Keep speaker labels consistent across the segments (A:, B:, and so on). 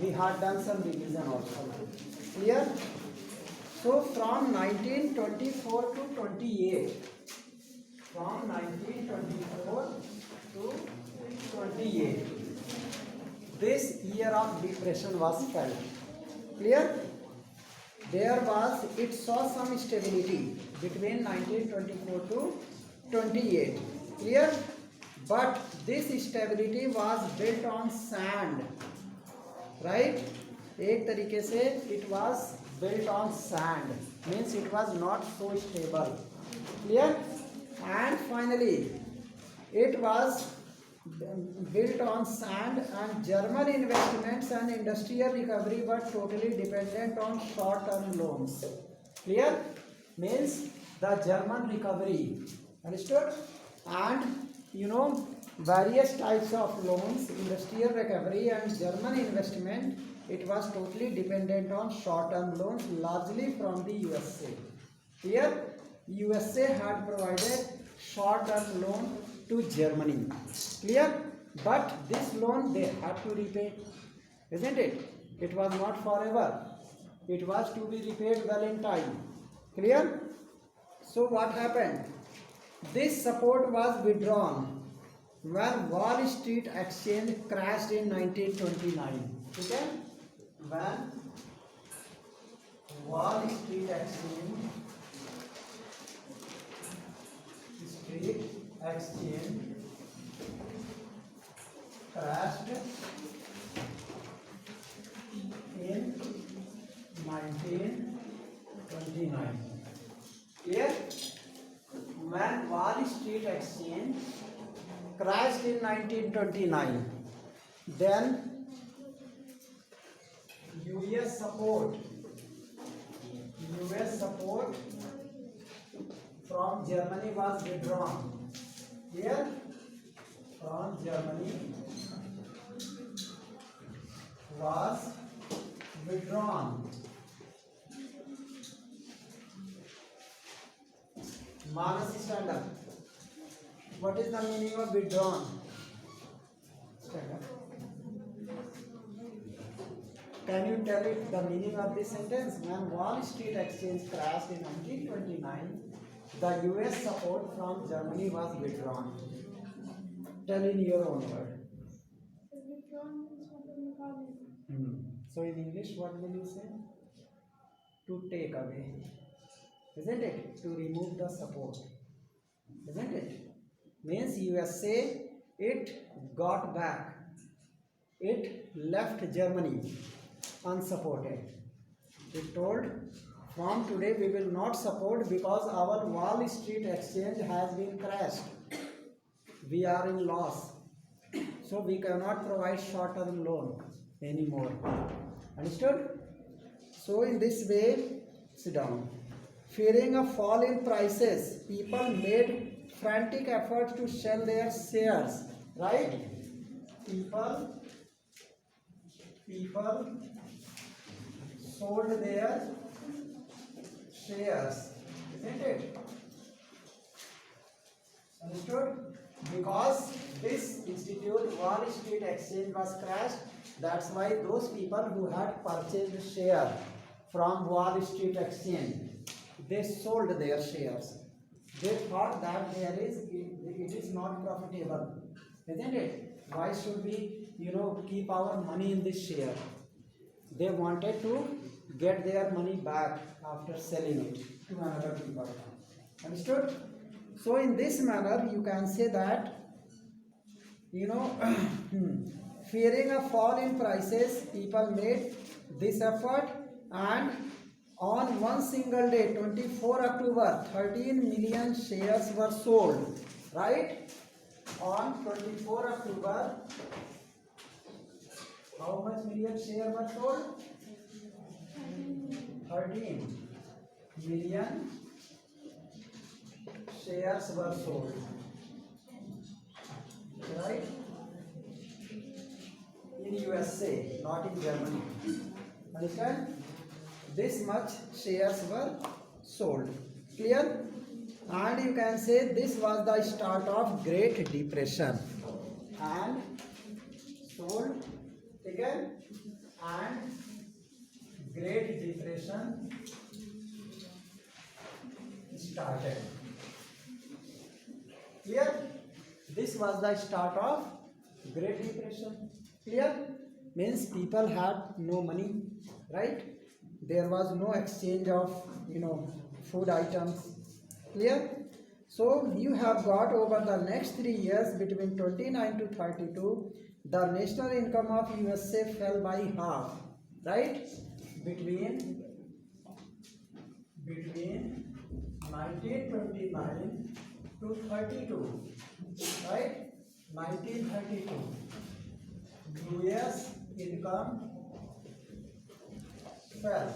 A: We had done some revision also. Clear? So from 1924 to 28, from 1924 to 28, this year of depression was felt. Clear? It saw some stability between 1924 to 28. Clear? But this stability was built on sand. Right? एक तरीके से it was built on sand, means it was not so stable. Clear? And finally it was built on sand, and German investments and industrial recovery were totally dependent on short-term loans. Clear? Means the German recovery, understood? And various types of loans, industrial recovery and German investment, it was totally dependent on short-term loans, largely from the USA. Here, USA had provided short-term loan to Germany. Clear? But this loan they had to repay, isn't it? It was not forever. It was to be repaid well in time. Clear? So what happened? This support was withdrawn when Wall Street Exchange crashed in 1929. Okay? When Wall Street Exchange crashed in 1929. Here, when Wall Street Exchange crashed in 1929, then US support from Germany was withdrawn. Here, from Germany was withdrawn. Manas, stand up. What is the meaning of withdrawn? Stand up. Can you tell it the meaning of this sentence? When Wall Street Exchange crashed in 1929, the US support from Germany was withdrawn. Tell in your own word. So in English, what will you say? To take away. Isn't it? To remove the support. Isn't it? Means USA, it got back. It left Germany unsupported. It told, from today we will not support because our Wall Street Exchange has been crashed. We are in loss. So we cannot provide short-term loan anymore. Understood? So in this way, sit down. Fearing a fall in prices, people made frantic efforts to sell their shares. Right? People sold their shares, isn't it? Understood? Because this institute, Wall Street Exchange, was crashed. That's why those people who had purchased share from Wall Street Exchange, they sold their shares. They thought that it is not profitable, isn't it? Why should we, keep our money in this share? They wanted to get their money back after selling it to another people. Understood? So in this manner, you can say that, fearing a fall in prices, people made this effort, and on one single day, 24 October, 13 million shares were sold. Right? On 24 October, how much million shares were sold? 13 million shares were sold. Right? In USA, not in Germany. Understand? This much shares were sold. Clear? And you can say this was the start of Great Depression. And sold again, and Great Depression started. Clear? This was the start of Great Depression. Clear? Means people had no money, right? There was no exchange of food items. Clear? So you have got over the next 3 years between 29 to 32, the national income of USA fell by half, right? Between 1929 to 32, right? 1932, US income fell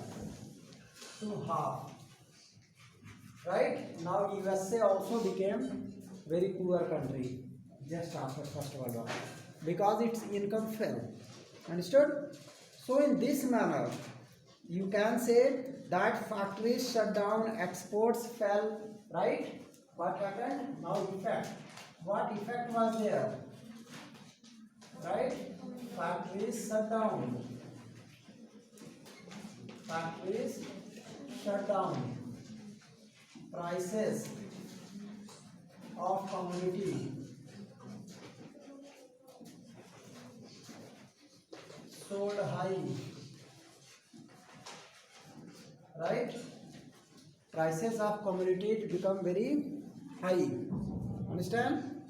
A: to half. Right? Now USA also became very poor country just after First World War because its income fell. Understood? So in this manner, you can say that factories shut down, exports fell, right? What happened? Now effect. What effect was there? Right? Factories shut down. Factories shut down. Prices of commodity sold high, right? Prices of commodity become very high. Understand?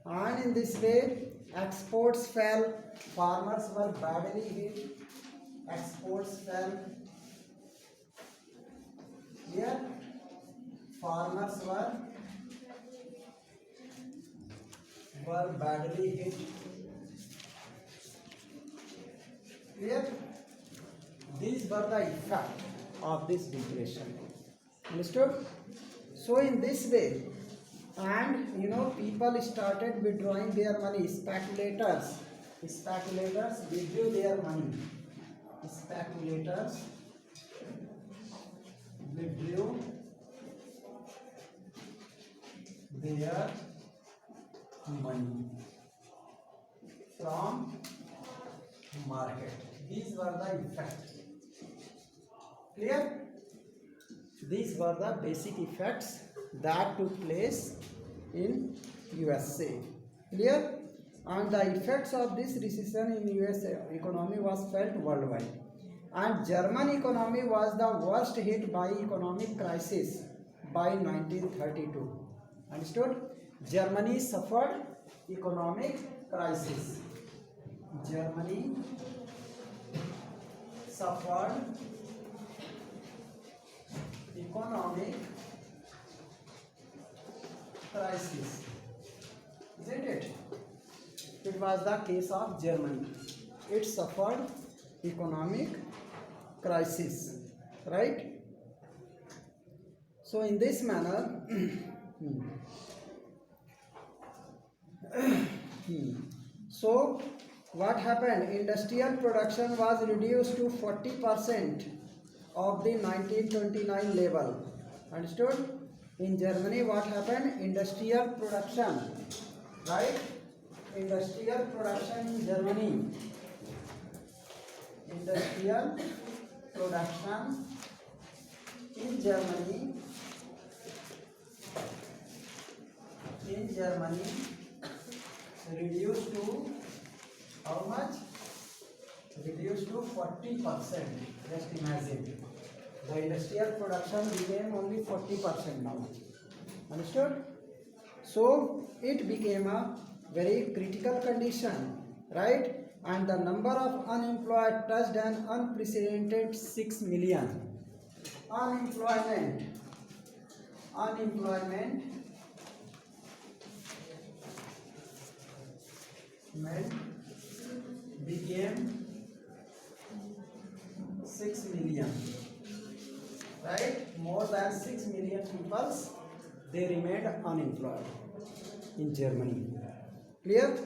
A: And in this way, exports fell. Farmers were badly hit. Exports fell. Here, farmers were badly hit. Clear? These were the effect of this depression. Understood? So in this way, and people started withdrawing their money. Speculators withdrew their money. Speculators withdrew their money from market. These were the effects. Clear? These were the basic effects that took place in USA. Clear? And the effects of this recession in US economy was felt worldwide. And German economy was the worst hit by economic crisis by 1932. Understood? Germany suffered economic crisis. Germany suffered economic crisis. Isn't it? It was the case of Germany. It suffered economic crisis. Right? So in this manner, so what happened? Industrial production was reduced to 40% of the 1929 level. Understood? In Germany, what happened? Industrial production, right? Industrial production in Germany. Industrial production in Germany. Reduced to how much? Reduced to 40%. Just imagine. The industrial production became only 40% now. Understood? So it became a very critical condition, right? And the number of unemployed touched an unprecedented 6 million. Unemployment became 6 million, right? More than 6 million people, they remained unemployed in Germany. Clear?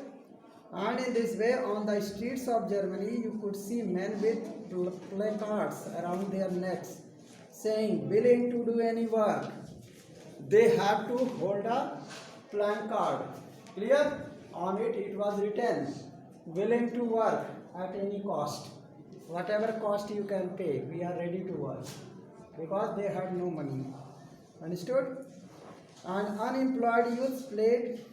A: And in this way, on the streets of Germany, you could see men with placards around their necks saying, willing to do any work. They had to hold a placard. Clear? On it, it was written, willing to work at any cost. whatever cost you can pay, we are ready to work, because they had no money. Understood? And unemployed youth played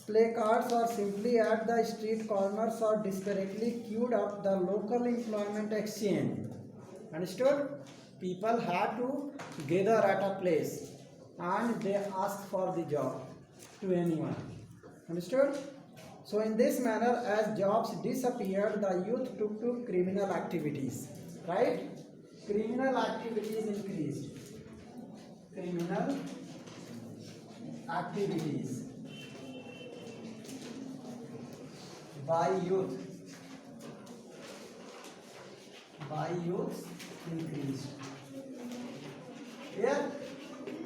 A: play cards or simply at the street corners or desperately queued up the local employment exchange. Understood? People had to gather at a place and they asked for the job to anyone. Understood? So in this manner, as jobs disappeared, the youth took to criminal activities. Right? Criminal activities increased. Criminal activities by youth increased. Here,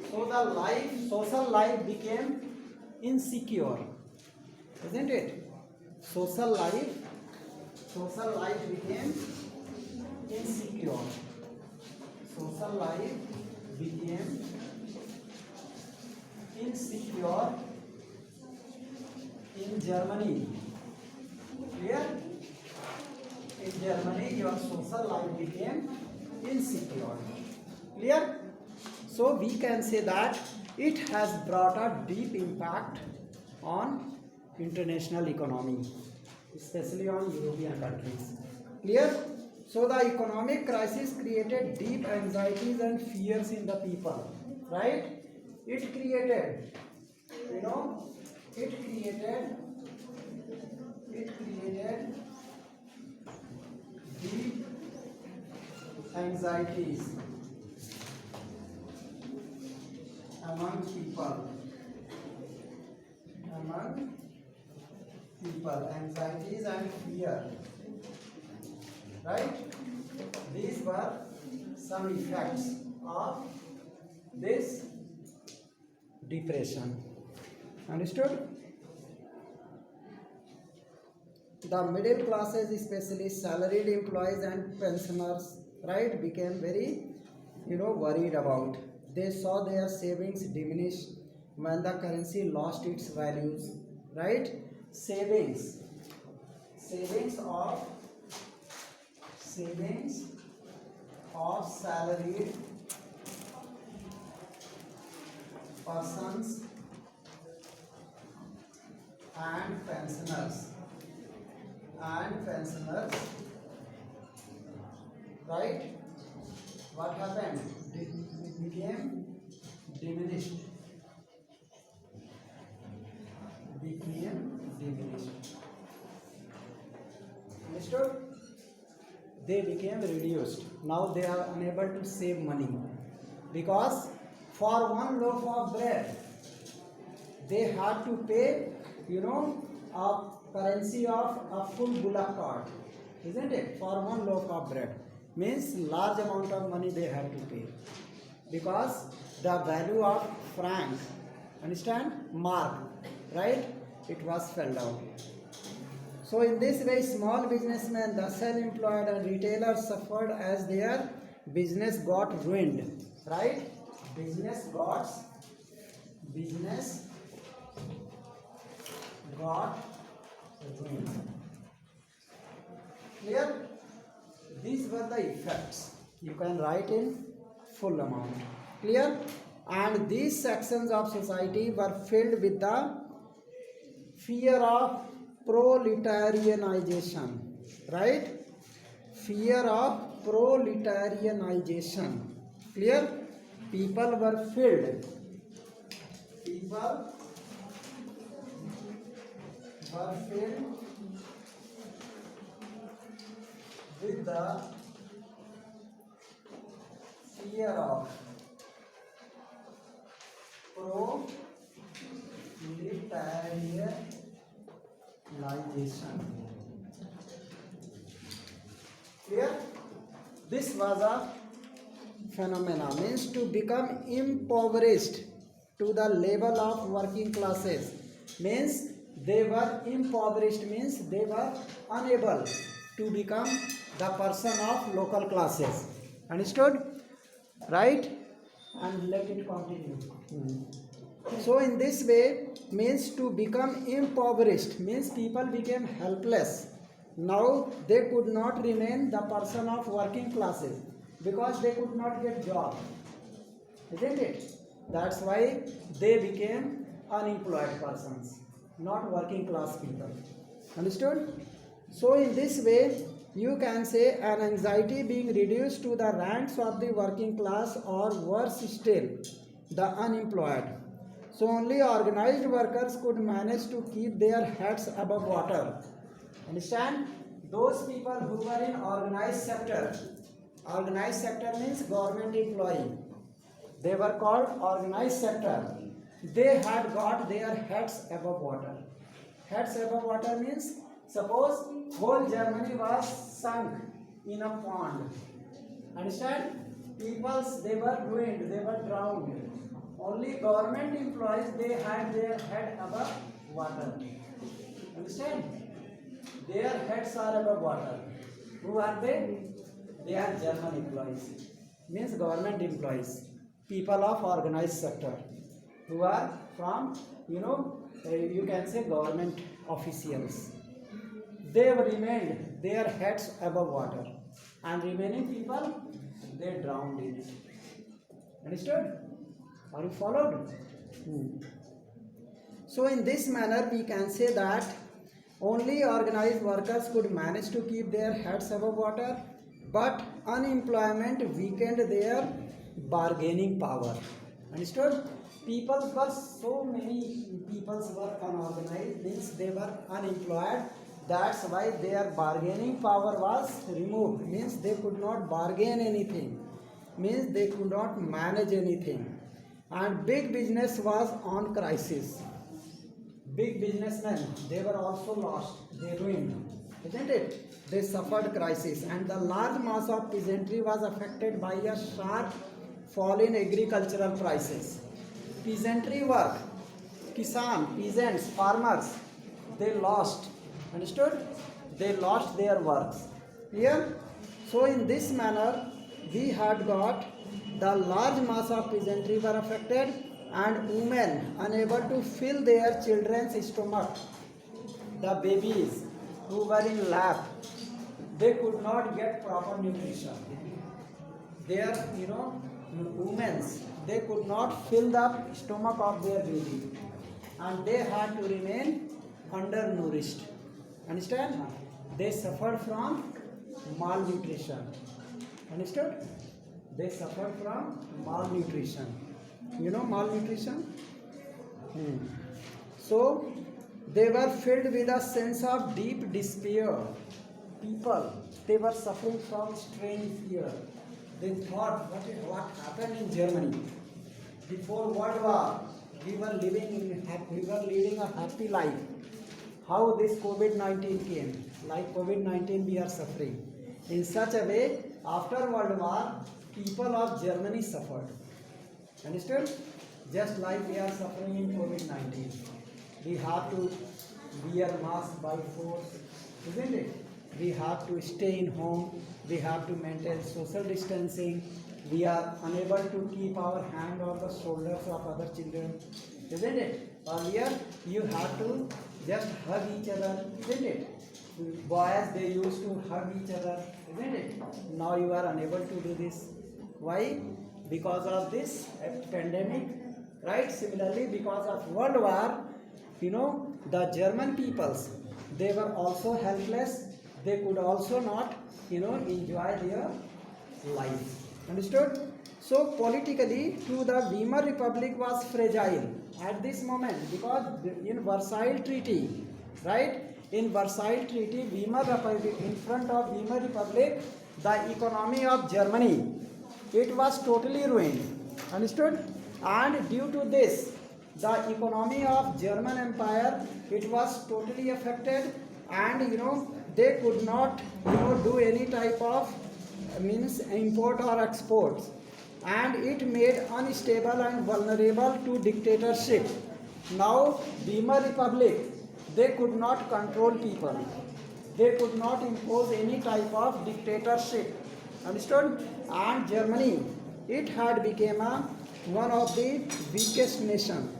A: so the social life became insecure, isn't it? Social life became insecure. Social life became insecure in Germany. Clear? In Germany, your social life became insecure. Clear? So we can say that it has brought a deep impact on international economy, especially on European countries. Clear? So the economic crisis created deep anxieties and fears in the people. Right? It created, it created deep anxieties among people, anxieties and fear. Right? These were some effects of this depression. Understood? The middle classes, especially salaried employees and pensioners, right, became very, worried about. They saw their savings diminish when the currency lost its values, right? Savings of salaried persons and pensioners, right? What happened? It became diminished. Understood? They became reduced. Now they are unable to save money, because for one loaf of bread they had to pay, a currency of a full bullock cart, isn't it? For one loaf of bread means large amount of money they had to pay, because the value of franc, understand, mark, right, it was fell down. So in this way, small businessmen, the self-employed and retailers suffered as their business got ruined, right? Business got ruined. Clear? These were the effects. You can write in full amount. Clear? And these sections of society were filled with the fear of proletarianization, right? Fear of proletarianization. Clear? People were filled with the fear of proletarianization. Clear? This was a phenomena, means to become impoverished to the level of working classes, means they were impoverished, means they were unable to become the person of local classes. Understood? Right? And let it continue. So in this way, means to become impoverished, means people became helpless Now they could not remain the person of working classes because they could not get job, isn't it? That's why they became unemployed persons, not working class people. Understood? So in this way, you can say an anxiety being reduced to the ranks of the working class, or worse still, the unemployed. So only organized workers could manage to keep their heads above water. Understand? Those people who were in organized sector means government employee. They were called organized sector. They had got their heads above water. Heads above water means, suppose whole Germany was sunk in a pond. Understand? Peoples, they were ruined, they were drowned. Only government employees, they had their head above water. Understand? Their heads are above water. Who are they? They are German employees. Means government employees. People of organized sector. Who are from, you can say government officials. They remained their heads above water. And remaining people, they drowned in it. Understood? Are you followed? So in this manner we can say that only organized workers could manage to keep their heads above water, but unemployment weakened their bargaining power. Understood? People were, so many people were unorganized, means they were unemployed. That's why their bargaining power was removed, means they could not bargain anything, means they could not manage anything. And big business was on crisis. Big businessmen, they were also lost, they ruined, isn't it? They suffered crisis, and the large mass of peasantry was affected by a sharp fall in agricultural prices. Peasantry work, kisan, peasants, farmers, they lost. Understood? They lost their works. Clear? So in this manner, we had got the large mass of peasantry were affected, and women unable to fill their children's stomach. The babies who were in lap, they could not get proper nutrition. Their, women, they could not fill the stomach of their baby, and they had to remain undernourished. Understand? They suffered from malnutrition. Understood? They suffered from malnutrition. You know malnutrition? So they were filled with a sense of deep despair. People, they were suffering from strange fear. They thought, what happened in Germany? Before World War, we were leading a happy life. How this COVID-19 came? Like COVID-19, we are suffering. In such a way, after World War, people of Germany suffered. Understood? Just like we are suffering in COVID-19. We have to wear mask by force, isn't it? We have to stay in home. We have to maintain social distancing. We are unable to keep our hand on the shoulders of other children, isn't it? Earlier, you had to just hug each other, isn't it? Boys, they used to hug each other, isn't it? Now you are unable to do this. Why? Because of this pandemic, right? Similarly, because of World War, the German peoples, they were also helpless. They could also not, enjoy their life. Understood? So politically, too, the Weimar Republic was fragile at this moment, because in Versailles Treaty, right? In Versailles Treaty, Weimar Republic, in front of Weimar Republic, the economy of Germany, it was totally ruined. Understood? And due to this, the economy of German Empire, it was totally affected, and they could not do any type of import or exports, and it made unstable and vulnerable to dictatorship. Now Weimar Republic, they could not control people, they could not impose any type of dictatorship. Understood? And Germany, it had become one of the weakest nation.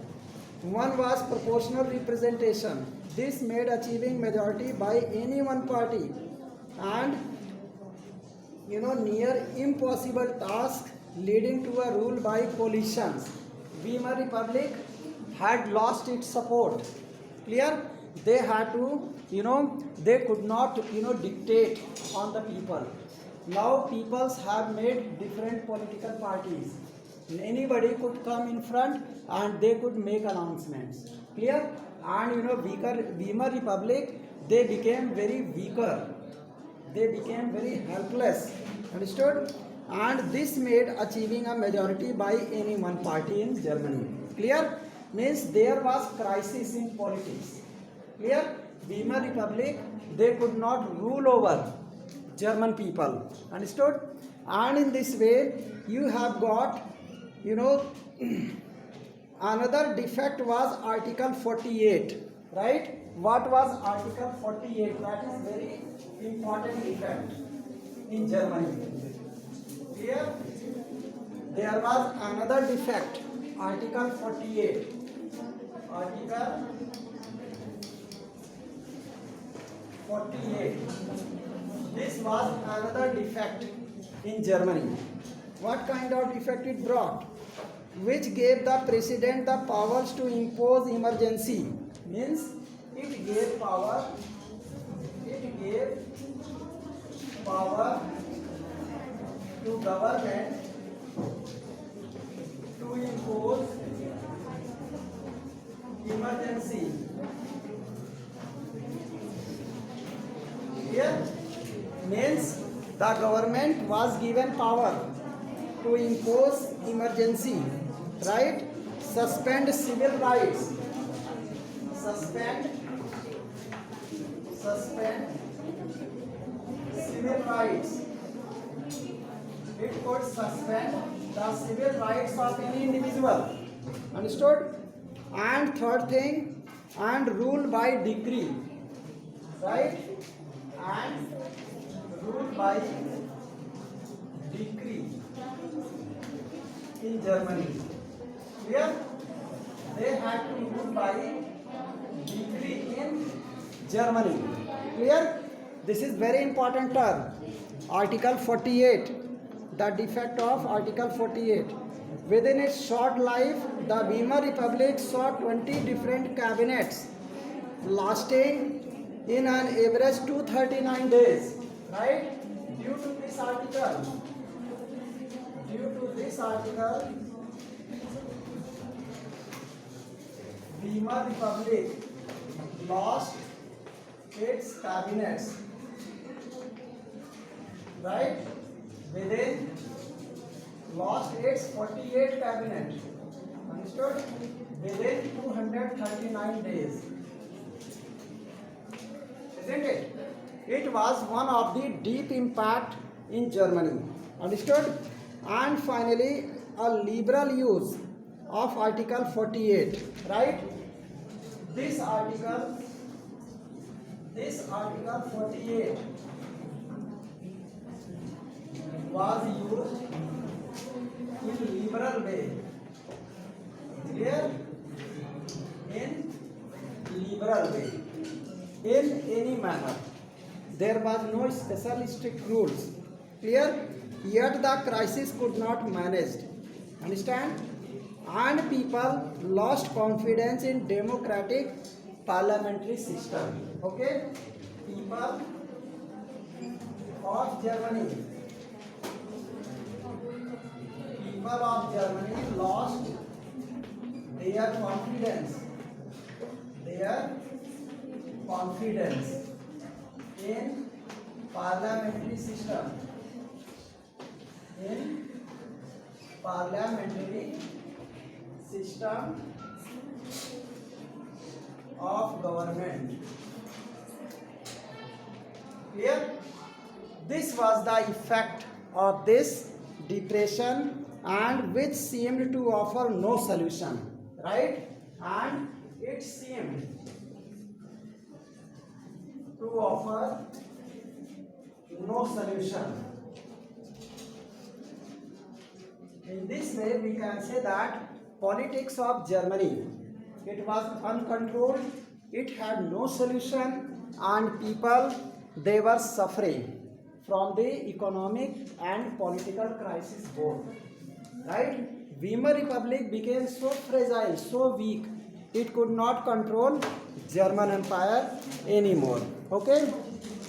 A: One was proportional representation. This made achieving majority by any one party and near impossible task, leading to a rule by coalitions. Weimar Republic had lost its support. Clear? They had to, they could not, dictate on the people. Now peoples have made different political parties. Anybody could come in front and they could make announcements. Clear? And Weimar Republic, they became very weaker. They became very helpless. Understood? And this made achieving a majority by any one party in Germany. Clear? Means there was crisis in politics. Clear? Weimar Republic, they could not rule over German people. Understood? And in this way, you have got, another defect was Article 48. Right? What was Article 48? That is very important defect in Germany. Here, there was another defect, Article 48. Article 48. This was another defect in Germany. What kind of defect it brought? Which gave the president the powers to impose emergency. Means it gave power to government to impose emergency. Here means the government was given power to impose emergency, right? Suspend civil rights. Suspend civil rights. It could suspend the civil rights of any individual. Understood? And third thing, and rule by decree. Right? And rule by decree in Germany. Here they had to rule by decree in Germany. Clear? This is very important term. Article 48. The defect of Article 48. Within its short life, the Weimar Republic saw 20 different cabinets lasting in an average 239 days. Right? Due to this article, Weimar Republic lost its cabinets. Right? Within lost its 48 cabinet. Understood? Within 239 days. Isn't it? It was one of the deep impact in Germany. Understood? And finally, a liberal use of Article 48. Right? This Article 48 was used in liberal way. Clear? In liberal way. In any manner. There was no special strict rules. Clear? Yet the crisis could not managed. Understand? And people lost confidence in democratic parliamentary system. Okay? People of Germany lost their confidence in parliamentary system, of government. Clear? This was the effect of this depression, and which seemed to offer no solution. Right? And it seemed to offer no solution. In this way, we can say that politics of Germany It was uncontrolled. It had no solution, and people, they were suffering from the economic and political crisis both. Right? Weimar Republic became so fragile, so weak, it could not control German Empire anymore. Okay?